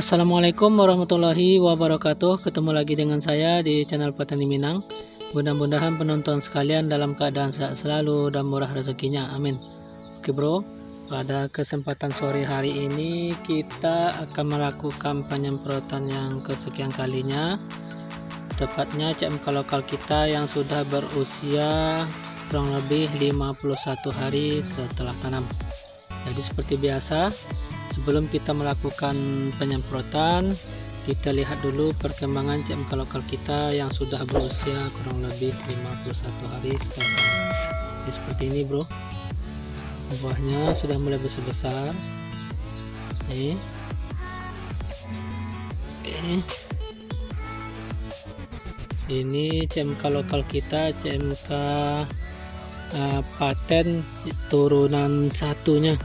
Assalamualaikum warahmatullahi wabarakatuh. Ketemu lagi dengan saya di channel Petani Minang. Mudah-mudahan penonton sekalian dalam keadaan sehat selalu dan murah rezekinya, amin. Oke bro, pada kesempatan sore hari ini kita akan melakukan penyemprotan yang kesekian kalinya, tepatnya CMK lokal kita yang sudah berusia kurang lebih 51 hari setelah tanam. Jadi seperti biasa, sebelum kita melakukan penyemprotan, kita lihat dulu perkembangan CMK lokal kita yang sudah berusia kurang lebih 51 hari setelah tanam. Jadi seperti ini bro, buahnya sudah mulai besar-besar nih. Ini CMK lokal kita, CMK paten turunan satunya.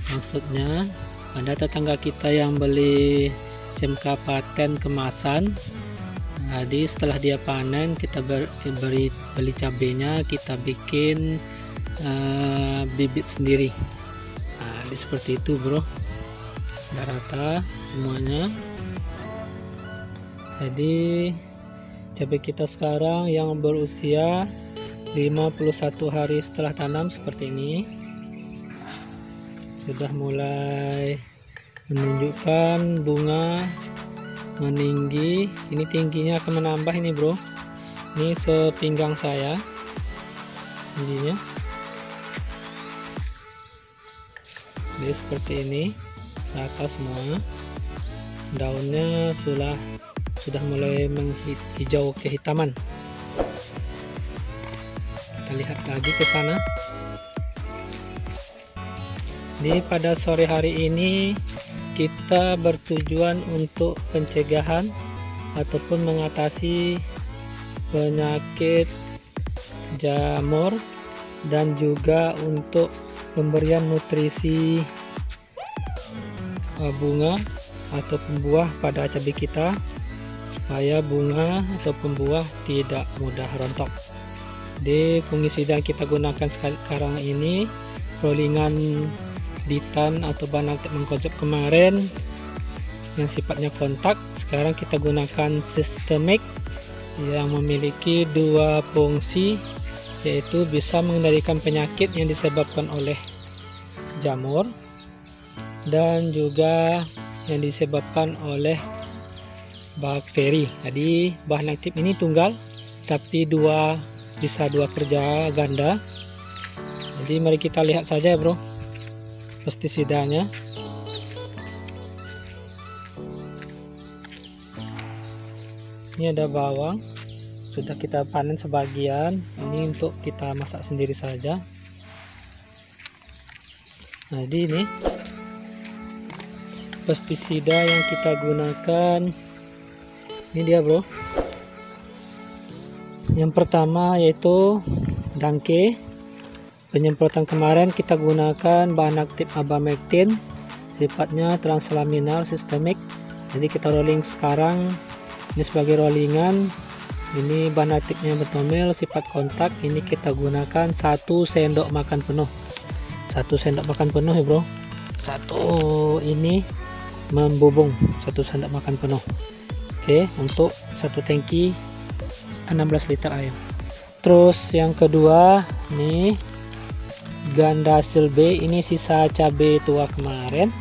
Maksudnya ada tetangga kita yang beli CMK paten kemasan. Jadi setelah dia panen, kita beli cabenya, kita bikin bibit sendiri. Nah, jadi seperti itu bro, udah rata semuanya. Jadi cabai kita sekarang yang berusia 51 hari setelah tanam seperti ini, sudah mulai menunjukkan bunga meninggi. Ini tingginya akan menambah ini bro, ini sepinggang saya tingginya. Jadi seperti ini, rata semua. Daunnya sudah mulai menghijau kehitaman. Kita lihat lagi ke sana. Di pada sore hari ini kita bertujuan untuk pencegahan ataupun mengatasi penyakit jamur dan juga untuk pemberian nutrisi bunga ataupun buah pada cabai kita, supaya bunga ataupun buah tidak mudah rontok. Di fungisida yang kita gunakan sekarang ini rollingan Ditan atau bahan aktif mengkonsep kemarin yang sifatnya kontak. Sekarang kita gunakan sistemik yang memiliki dua fungsi, yaitu bisa mengendalikan penyakit yang disebabkan oleh jamur dan juga yang disebabkan oleh bakteri. Jadi bahan aktif ini tunggal tapi bisa dua kerja ganda. Jadi mari kita lihat saja bro pestisidanya. Ini ada bawang, sudah kita panen sebagian, ini untuk kita masak sendiri saja. Nah, jadi ini pestisida yang kita gunakan, ini dia bro. Yang pertama yaitu Dangke. Penyemprotan kemarin kita gunakan bahan aktif abamectin, sifatnya translaminal sistemik. Jadi kita rolling sekarang, ini sebagai rollingan. Ini bahan aktifnya betomil, sifat kontak. Ini kita gunakan 1 sendok makan penuh. 1 sendok makan penuh ya bro. Satu ini membubung 1 sendok makan penuh. Oke, untuk 1 tangki 16 liter air. Terus yang kedua nih, Gandasil B, ini sisa cabai tua kemarin.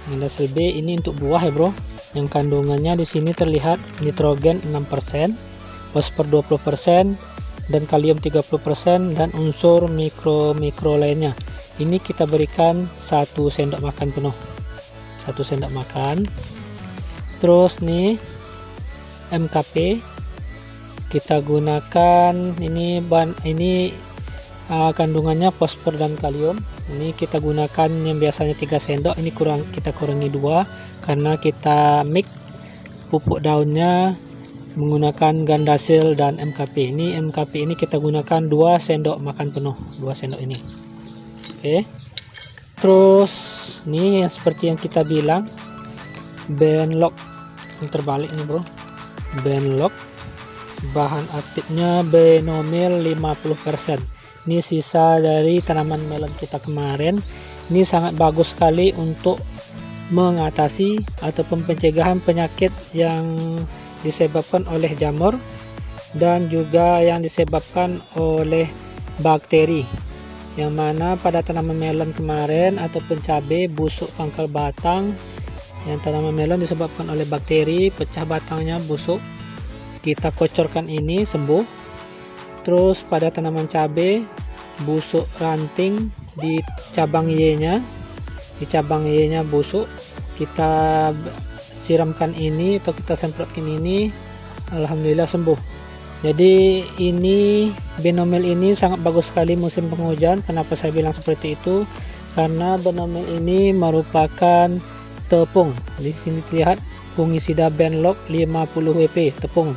Gandasil B ini untuk buah ya bro, yang kandungannya di sini terlihat nitrogen 6%, fosfor 20%, dan kalium 30%, dan unsur mikro lainnya. Ini kita berikan 1 sendok makan penuh, 1 sendok makan. Terus nih MKP kita gunakan, ini kandungannya fosfor dan kalium. Ini kita gunakan yang biasanya 3 sendok, ini kita kurangi 2 karena kita mix pupuk daunnya menggunakan Gandasil dan MKP. Ini MKP ini kita gunakan 2 sendok makan penuh, 2 sendok ini. Oke. Terus ini yang seperti yang kita bilang, Benlock yang terbalik nih bro. Benlock bahan aktifnya benomil 50%. Ini sisa dari tanaman melon kita kemarin. Ini sangat bagus sekali untuk mengatasi ataupun pencegahan penyakit yang disebabkan oleh jamur dan juga yang disebabkan oleh bakteri, yang mana pada tanaman melon kemarin ataupun cabai, busuk pangkal batang yang tanaman melon disebabkan oleh bakteri, pecah batangnya, busuk, kita kocorkan ini sembuh. Terus pada tanaman cabai, busuk ranting di cabang Y-nya, busuk, kita siramkan ini atau kita semprotkan ini, alhamdulillah sembuh. Jadi ini Benomil ini sangat bagus sekali musim penghujan. Kenapa saya bilang seperti itu? Karena Benomil ini merupakan tepung. Di sini terlihat fungisida Benlock 50 WP tepung.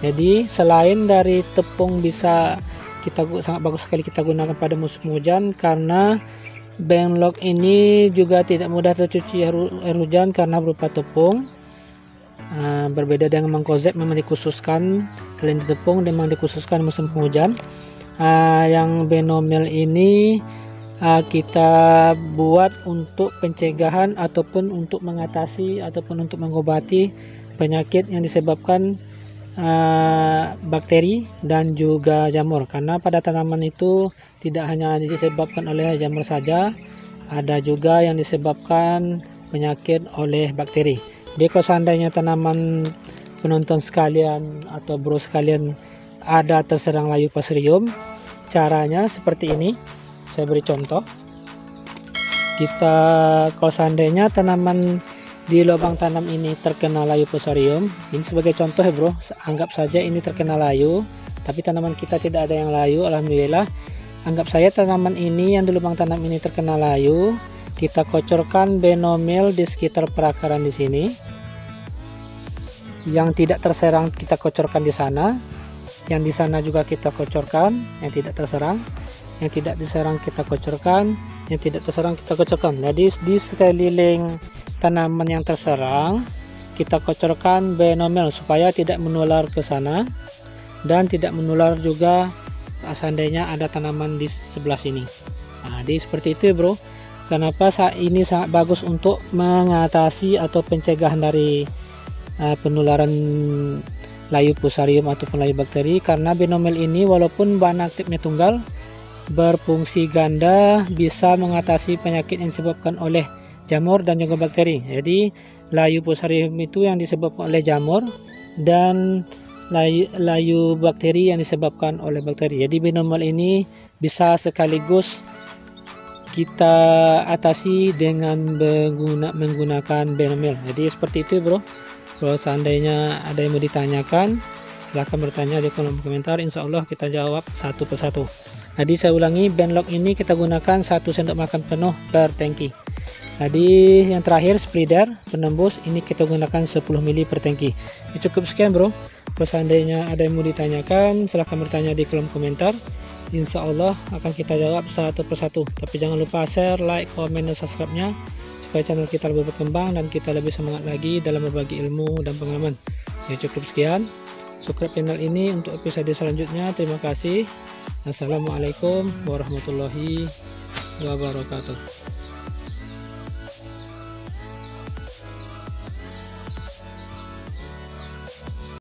Jadi selain dari tepung bisa sangat bagus sekali kita gunakan pada musim hujan, karena Benlock ini juga tidak mudah tercuci air hujan karena berupa tepung. Berbeda dengan Mancozeb, memang dikhususkan selain tepung memang dikhususkan musim penghujan. Yang Benomil ini kita buat untuk pencegahan ataupun untuk mengatasi ataupun untuk mengobati penyakit yang disebabkan bakteri dan juga jamur, karena pada tanaman itu tidak hanya disebabkan oleh jamur saja, ada juga yang disebabkan penyakit oleh bakteri. Jadi kalau seandainya tanaman penonton sekalian atau bro sekalian ada terserang layu Fusarium, caranya seperti ini. Saya beri contoh. Kita kalau seandainya tanaman di lubang tanam ini terkena layu Fusarium, ini sebagai contoh ya bro, anggap saja ini terkena layu, tapi tanaman kita tidak ada yang layu, alhamdulillah. Anggap saya tanaman ini yang di lubang tanam ini terkena layu, kita kocorkan Benomil di sekitar perakaran di sini. Yang tidak terserang kita kocorkan di sana, yang di sana juga kita kocorkan, yang tidak terserang, yang tidak diserang kita kocorkan, yang tidak terserang kita kocorkan. Jadi di sekeliling tanaman yang terserang kita kocorkan Benomil supaya tidak menular ke sana dan tidak menular juga seandainya ada tanaman di sebelah sini. Jadi seperti itu ya bro. Kenapa ini sangat bagus untuk mengatasi atau pencegahan dari penularan layu Fusarium ataupun layu bakteri, karena Benomil ini walaupun bahan aktifnya tunggal, berfungsi ganda, bisa mengatasi penyakit yang disebabkan oleh jamur dan juga bakteri. Jadi layu Fusarium itu yang disebabkan oleh jamur dan layu bakteri yang disebabkan oleh bakteri. Jadi Benomil ini bisa sekaligus kita atasi dengan menggunakan Benomil. Jadi seperti itu bro. Kalau seandainya ada yang mau ditanyakan, silahkan bertanya di kolom komentar, insya Allah kita jawab satu persatu. Jadi saya ulangi, Benlock ini kita gunakan 1 sendok makan penuh per tangki. Jadi yang terakhir spreader penembus ini kita gunakan 10 ml per tangki. Cukup sekian bro. Kalau seandainya ada yang mau ditanyakan, silahkan bertanya di kolom komentar, insya Allah akan kita jawab satu persatu. Tapi jangan lupa share, like, komen, dan subscribe-nya supaya channel kita lebih berkembang dan kita lebih semangat lagi dalam berbagi ilmu dan pengalaman. Ya cukup sekian. Subscribe channel ini untuk episode selanjutnya. Terima kasih. Assalamualaikum warahmatullahi wabarakatuh.